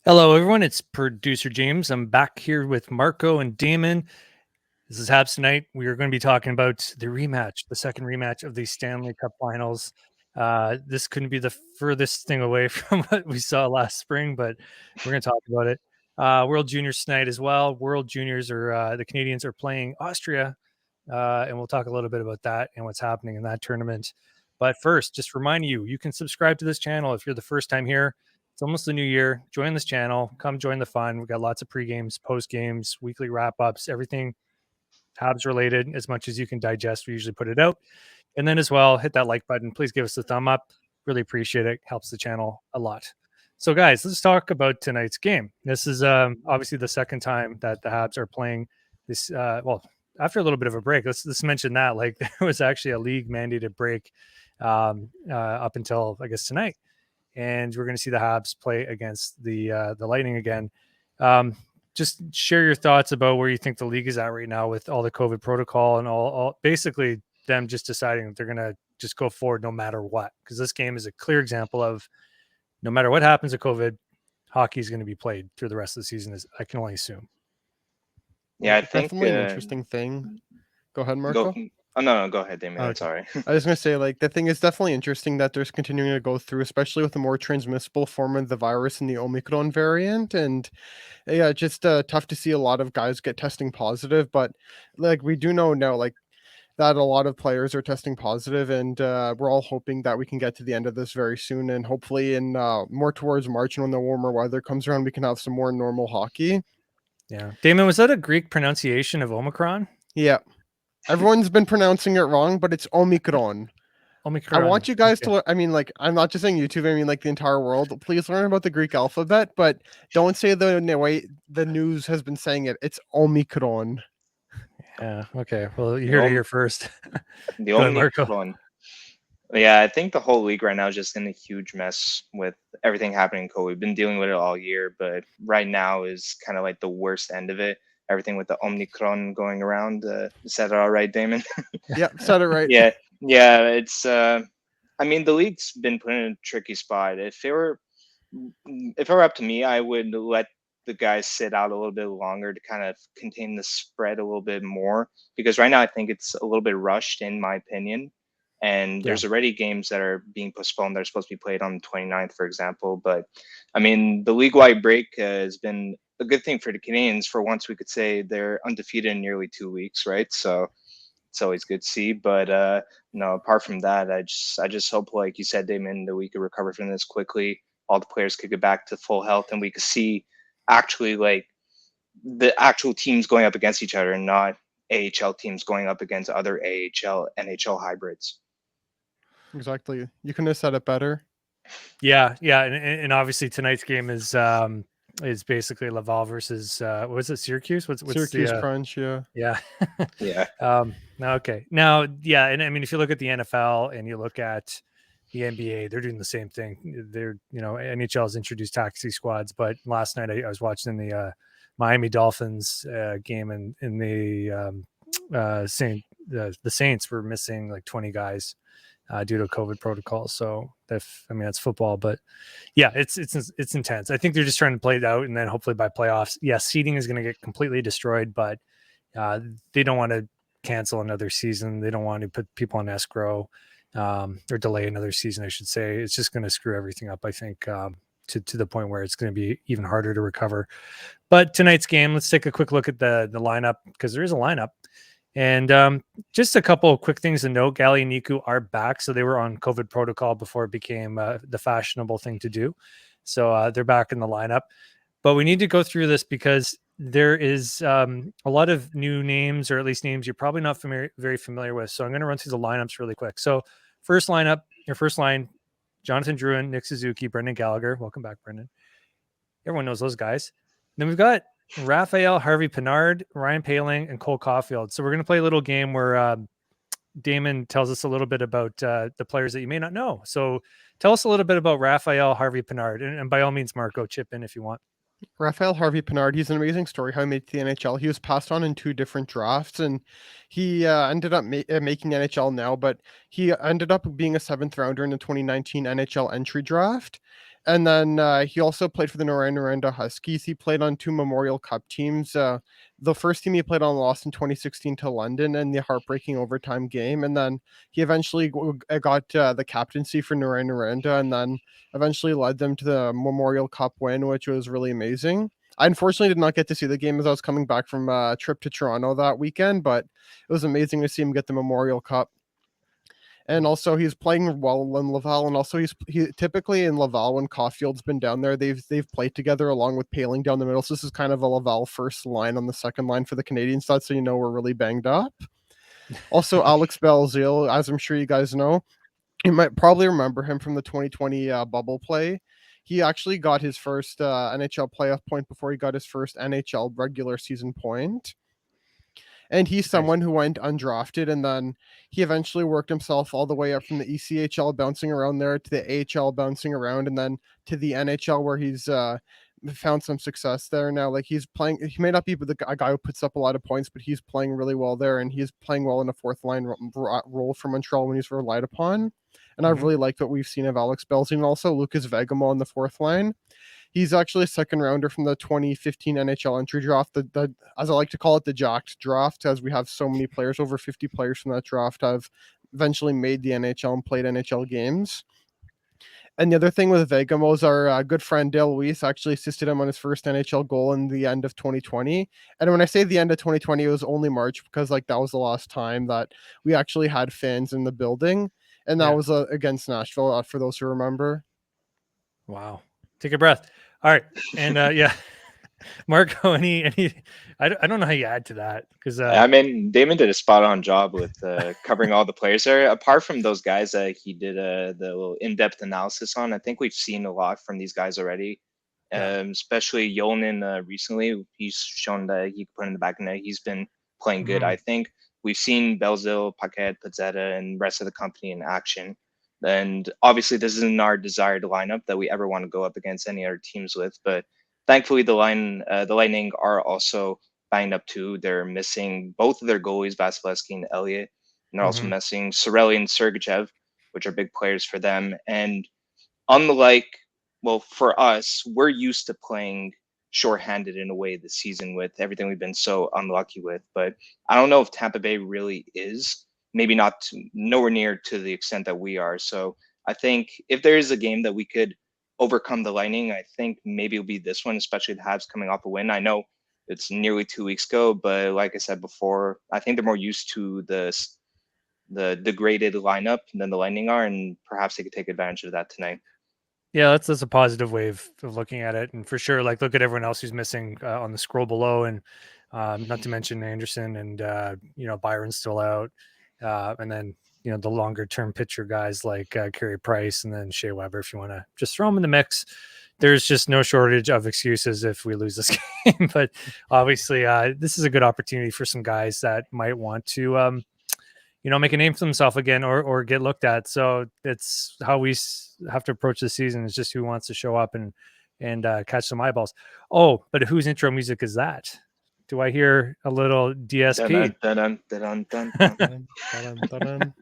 Hello, everyone. It's producer James. I'm back here with Marco and Damon. This is Habs tonight. We are going to be talking about the rematch, the second rematch of the Stanley Cup Finals. This couldn't be the furthest thing away from what we saw last spring, but we're going to talk about it. World Juniors tonight as well. World Juniors are the Canadians are playing Austria, and we'll talk a little bit about that and what's happening in that tournament. But first, just remind you can subscribe to this channel if you're the first time here. It's almost the new year. Join this channel. Come join the fun. We've got lots of pre-games, post-games, weekly wrap-ups, everything Habs related as much as you can digest. We usually put it out. And then as well, hit that like button. Please give us a thumb up. Really appreciate it. Helps the channel a lot. So guys, let's talk about tonight's game. This is obviously the second time that the Habs are playing this. After a little bit of a break, let's mention that. Like there was actually a league mandated break up until I guess tonight. And we're going to see the Habs play against the Lightning again. Just share your thoughts about where you think the league is at right now with all the COVID protocol and all basically them just deciding that they're going to just go forward no matter what. Because this game is a clear example of no matter what happens with COVID, hockey is going to be played through the rest of the season, as I can only assume. Yeah, I think definitely an interesting thing. Go ahead, Marco. No, go ahead, Damien. Sorry. I was going to say, the thing is definitely interesting that there's continuing to go through, especially with the more transmissible form of the virus and the Omicron variant. And yeah, just tough to see a lot of guys get testing positive. But we do know now, that a lot of players are testing positive, and we're all hoping that we can get to the end of this very soon. And hopefully in more towards March, and when the warmer weather comes around, we can have some more normal hockey. Yeah. Damon, was that a Greek pronunciation of Omicron? Yeah. Everyone's been pronouncing it wrong, but it's Omicron. Omicron. I want you guys to, I'm not just saying YouTube, the entire world. Please learn about the Greek alphabet, but don't say the way the news has been saying it. It's Omicron. Yeah. Okay. Well, you heard it here first. The Omicron. Yeah, I think the whole league right now is just in a huge mess with everything happening in COVID. We've been dealing with it all year, but right now is kind of like the worst end of it. Everything with the Omicron going around. Said it all right, Damon? Yeah, said it right. Yeah, it's. The league's been put in a tricky spot. If it were up to me, I would let the guys sit out a little bit longer to kind of contain the spread a little bit more. Because right now, I think it's a little bit rushed, in my opinion. And there's already games that are being postponed that are supposed to be played on the 29th, for example. But the league-wide break has been a good thing for the Canadians. For once, we could say they're undefeated in nearly 2 weeks, right? So it's always good to see. But no, apart from that, I just hope, like you said, Damon, that we could recover from this quickly. All the players could get back to full health, and we could see actually the actual teams going up against each other, and not AHL teams going up against other AHL NHL hybrids. Exactly. You couldn't have said it better. Yeah, and obviously tonight's game is basically Laval versus was it Syracuse? What's Syracuse the Crunch? Yeah. Yeah. Okay. Now, yeah, and if you look at the NFL and you look at the NBA, they're doing the same thing. They're NHL has introduced taxi squads, but last night I was watching the Miami Dolphins game, and in the Saints were missing like 20 guys. Due to COVID protocol. So that's football, but yeah, it's intense. I think they're just trying to play it out, and then hopefully by playoffs, seeding is going to get completely destroyed, but they don't want to cancel another season. They don't want to put people on escrow or delay another season, I should say. It's just going to screw everything up, I think, to the point where it's going to be even harder to recover. But tonight's game, let's take a quick look at the lineup, because there is a lineup. And just a couple of quick things to note. Gallagher and Niku are back. So they were on COVID protocol before it became the fashionable thing to do. So they're back in the lineup. But we need to go through this because there is a lot of new names, or at least names you're probably not very familiar with. So I'm going to run through the lineups really quick. So first line, Jonathan Drouin, Nick Suzuki, Brendan Gallagher. Welcome back, Brendan. Everyone knows those guys. Then we've got Raphael Harvey-Pinard, Ryan Poehling, and Cole Caulfield. So we're going to play a little game where Damon tells us a little bit about the players that you may not know. So tell us a little bit about Raphael Harvey-Pinard, and by all means, Marco, chip in if you want. Raphael Harvey-Pinard, he's an amazing story how he made the NHL. He was passed on in 2 different drafts, and he ended up making NHL now, but he ended up being a 7th rounder in the 2019 NHL entry draft. And then he also played for the Naranda Huskies. He played on 2 Memorial Cup teams. The first team he played on lost in 2016 to London in the heartbreaking overtime game. And then he eventually got the captaincy for Naranda and then eventually led them to the Memorial Cup win, which was really amazing. I unfortunately did not get to see the game as I was coming back from a trip to Toronto that weekend, but it was amazing to see him get the Memorial Cup. And also he's playing well in Laval, and also he typically in Laval when Caulfield's been down there, they've played together along with Paling down the middle. So this is kind of a Laval first line on the second line for the Canadian side, so we're really banged up. Also, Alex Belzile, as I'm sure you guys know, you might probably remember him from the 2020 bubble play. He actually got his first NHL playoff point before he got his first NHL regular season point. And he's someone who went undrafted, and then he eventually worked himself all the way up from the ECHL, bouncing around there, to the AHL, bouncing around, and then to the NHL, where he's found some success there now. Like, he's playing, he may not be a guy who puts up a lot of points, but he's playing really well there, and he's playing well in a fourth line role for Montreal when he's relied upon. And I've really liked what we've seen of Alex Belzile, and also Lucas Vegamo on the fourth line. He's actually a second rounder from the 2015 NHL entry draft, the as I like to call it, the jacked draft, as we have so many players, over 50 players from that draft have eventually made the NHL and played NHL games. And the other thing with Vegamo is our good friend Dale Luis actually assisted him on his first NHL goal in the end of 2020. And when I say the end of 2020, it was only March, because that was the last time that we actually had fans in the building. And that was against Nashville, for those who remember. Wow. Take a breath. All right. And Marco, any I don't know how you add to that, because I mean, Damon did a spot on job with covering all the players there. Apart from those guys that he did the little in-depth analysis on, I think we've seen a lot from these guys already. Especially Yolnin recently. He's shown that he can put in the back of the net. He's been playing good. I think we've seen Belzile, Paquette, Pizzetta, and the rest of the company in action. And obviously, this isn't our desired lineup that we ever want to go up against any other teams with. But thankfully, the Lightning are also banged up too. They're missing both of their goalies, Vasilevsky and Elliott. And they're also missing Sorelli and Sergachev, which are big players for them. And unlike, well, for us, we're used to playing shorthanded in a way this season with everything we've been so unlucky with. But I don't know if Tampa Bay really is. Maybe not nowhere near to the extent that we are. So I think if there is a game that we could overcome the Lightning, I think maybe it'll be this one, especially the Habs coming off a win. I know it's nearly 2 weeks ago, but like I said before, I think they're more used to the degraded lineup than the Lightning are, and perhaps they could take advantage of that tonight. Yeah, that's a positive way of looking at it, and for sure, like, look at everyone else who's missing on the scroll below, and not to mention Anderson and Byron's still out, and then the longer term pitcher guys like Carey Price and then Shea Weber. If you want to just throw them in the mix, there's just no shortage of excuses if we lose this game. But obviously, this is a good opportunity for some guys that might want to make a name for themselves again, or get looked at. So it's how we have to approach the season. It's just who wants to show up and catch some eyeballs. Oh, but whose intro music is that? Do I hear a little DSP? Dun, dun, dun, dun.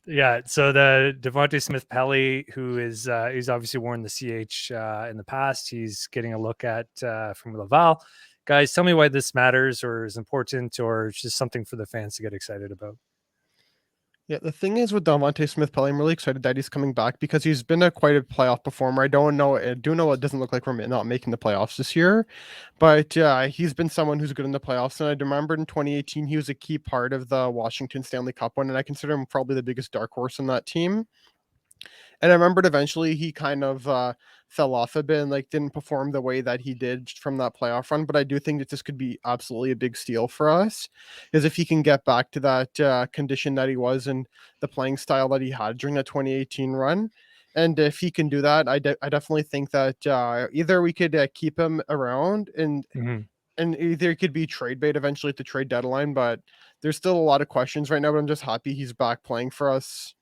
Yeah, so the Devante Smith-Pelly, who is he's obviously worn the CH in the past. He's getting a look at from Laval. Guys, tell me why this matters, or is important, or it's just something for the fans to get excited about. Yeah, the thing is with Devante Smith-Pelly, I'm really excited that he's coming back, because he's been quite a playoff performer. I do know it doesn't look like we're not making the playoffs this year, but he's been someone who's good in the playoffs. And I remember in 2018, he was a key part of the Washington Stanley Cup win, and I consider him probably the biggest dark horse on that team. And I remembered eventually he kind of fell off a bit and didn't perform the way that he did from that playoff run. But I do think that this could be absolutely a big steal for us, is if he can get back to that condition that he was and the playing style that he had during the 2018 run. And if he can do that, I definitely think that either we could keep him around and either it could be trade bait eventually at the trade deadline. But there's still a lot of questions right now, but I'm just happy he's back playing for us.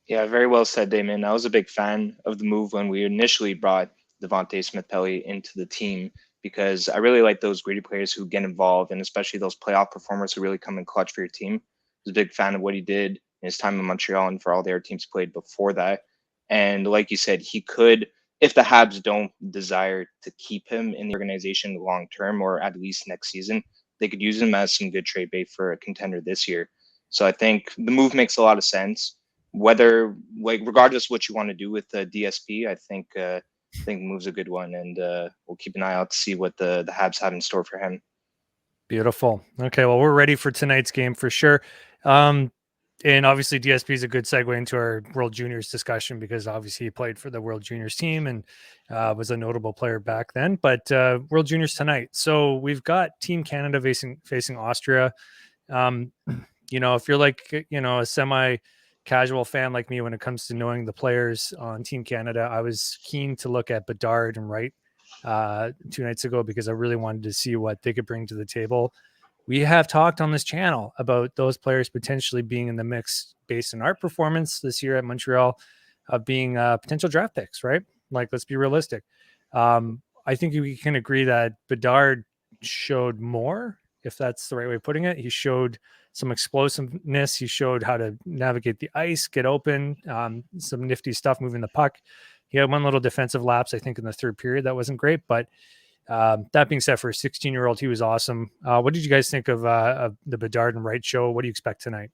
Yeah, very well said, Damon. I was a big fan of the move when we initially brought Devante Smith-Pelly into the team, because I really like those gritty players who get involved, and especially those playoff performers who really come in clutch for your team. I was a big fan of what he did in his time in Montreal and for all their teams played before that. And like you said, he could, if the Habs don't desire to keep him in the organization long term, or at least next season, they could use him as some good trade bait for a contender this year. So I think the move makes a lot of sense. Whether, like, regardless what you want to do with the DSP, I think the move's a good one, and we'll keep an eye out to see what the Habs have in store for him. Beautiful. Okay, well, we're ready for tonight's game for sure. And obviously DSP is a good segue into our World Juniors discussion, because obviously he played for the World Juniors team and was a notable player back then. But World Juniors tonight. So we've got Team Canada facing Austria. If you're like, a semi-casual fan like me when it comes to knowing the players on Team Canada, I was keen to look at Bedard and Wright 2 nights ago, because I really wanted to see what they could bring to the table. We have talked on this channel about those players potentially being in the mix based on our performance this year at Montreal, being potential draft picks, right? Like, let's be realistic. I think we can agree that Bedard showed more, if that's the right way of putting it. He showed some explosiveness. He showed how to navigate the ice, get open, some nifty stuff moving the puck. He had one little defensive lapse, I think, in the third period. That wasn't great, but that being said, for a 16-year-old, he was awesome. What did you guys think of the Bedard and Wright show? What do you expect tonight?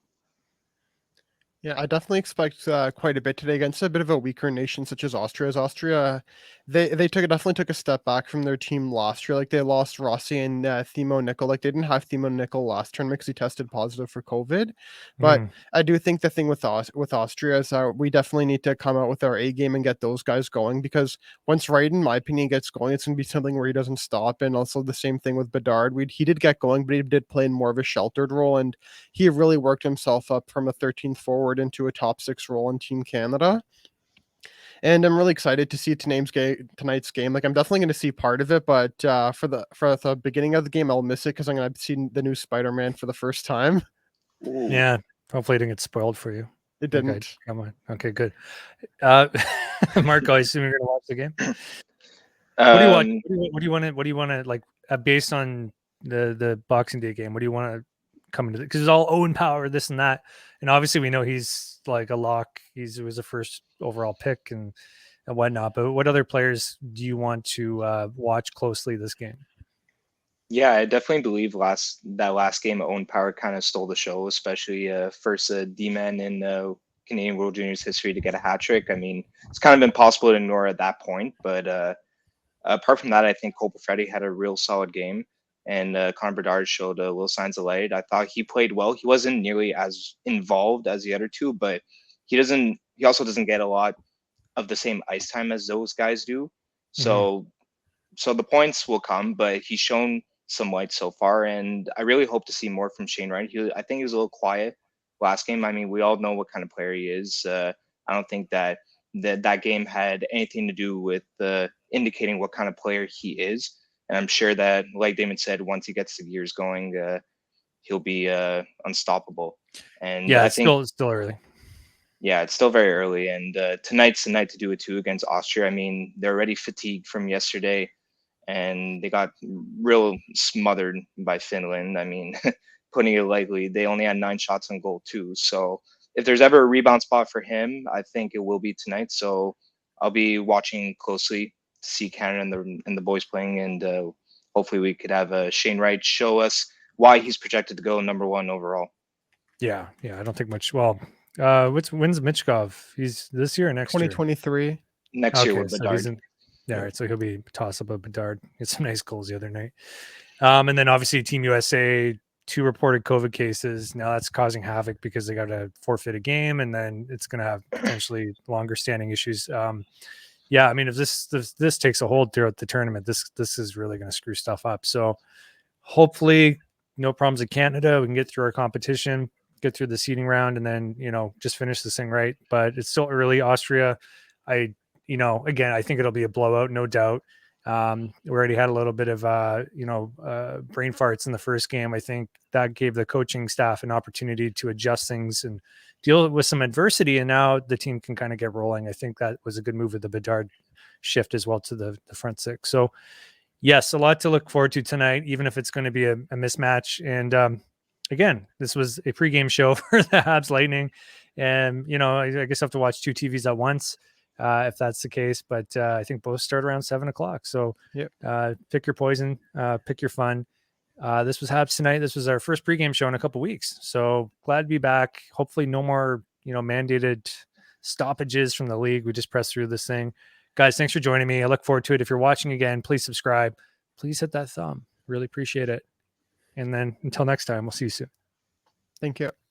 Yeah, I definitely expect quite a bit today against a bit of a weaker nation such as Austria. They definitely took a step back from their team last year. Like, they lost Rossi and Timo Nickel. Like, they didn't have Timo Nickel last turn because he tested positive for COVID. But I do think the thing with Austria is we definitely need to come out with our A game and get those guys going, because once Wright, in my opinion, gets going, it's going to be something where he doesn't stop. And also the same thing with Bedard. He did get going, but he did play in more of a sheltered role, and he really worked himself up from a 13th forward into a top 6 role in Team Canada. And I'm really excited to see tonight's game. Like, I'm definitely going to see part of it, but for the beginning of the game, I'll miss it because I'm going to see the new Spider-Man for the first time. Ooh. Yeah, hopefully it didn't get spoiled for you. It didn't. Okay, come on. Okay, good. Marco, I assume you're going to watch the game. What do you want? What do you want to like? Based on the Boxing Day game, what do you want to come into? Because it's all Owen Power, this and that, and obviously we know he's like a lock. He was a first overall pick and whatnot. But what other players do you want to watch closely this game? Yeah, I definitely believe that last game, Owen Power kind of stole the show, especially first D-man in Canadian World Juniors history to get a hat trick. I mean, it's kind of impossible to ignore at that point. But apart from that, I think Cole Perfetti had a real solid game, and Connor Bedard showed little signs of light. I thought he played well. He wasn't nearly as involved as the other two, but he also doesn't get a lot of the same ice time as those guys do. So the points will come, but he's shown some light so far, and I really hope to see more from Shane Wright. I think he was a little quiet last game. I mean, we all know what kind of player he is. I don't think that game had anything to do with indicating what kind of player he is. And I'm sure that, like Damon said, once he gets the gears going, he'll be unstoppable. And yeah, I it's think still early. Yeah, it's still very early, and tonight's the night to do it too against Austria. I mean, they're already fatigued from yesterday, and they got real smothered by Finland. I mean, putting it lightly, they only had 9 shots on goal too. So if there's ever a rebound spot for him, I think it will be tonight. So I'll be watching closely to see Canada and the boys playing, and hopefully we could have Shane Wright show us why he's projected to go number 1 overall. Yeah, I don't think much. Well, when's Michkov? He's this year or next 2023. year? Next year with Bedard. All right, so he'll be toss up of Bedard. Get some nice goals the other night. And then obviously Team USA, 2 reported COVID cases. Now that's causing havoc because they got to forfeit a game, and then it's going to have potentially longer standing issues. Yeah, I mean, if this takes a hold throughout the tournament, this is really going to screw stuff up. So hopefully no problems in Canada. We can get through our competition, get through the seeding round, and then, just finish this thing right. But it's still early. Austria, again, I think it'll be a blowout, no doubt. We already had a little bit of, brain farts in the first game. I think that gave the coaching staff an opportunity to adjust things and deal with some adversity. And now the team can kind of get rolling. I think that was a good move with the Bedard shift as well to the front 6. So yes, a lot to look forward to tonight, even if it's going to be a mismatch. And again, this was a pregame show for the Habs Lightning. And, I guess I have to watch 2 TVs at once. if that's the case. But I think both start around 7:00. So Yep. Pick your poison, pick your fun. This was Habs tonight. This was our first pregame show in a couple weeks. So glad to be back. Hopefully no more, mandated stoppages from the league. We just pressed through this thing. Guys, thanks for joining me. I look forward to it. If you're watching again, please subscribe. Please hit that thumb. Really appreciate it. And then until next time, we'll see you soon. Thank you.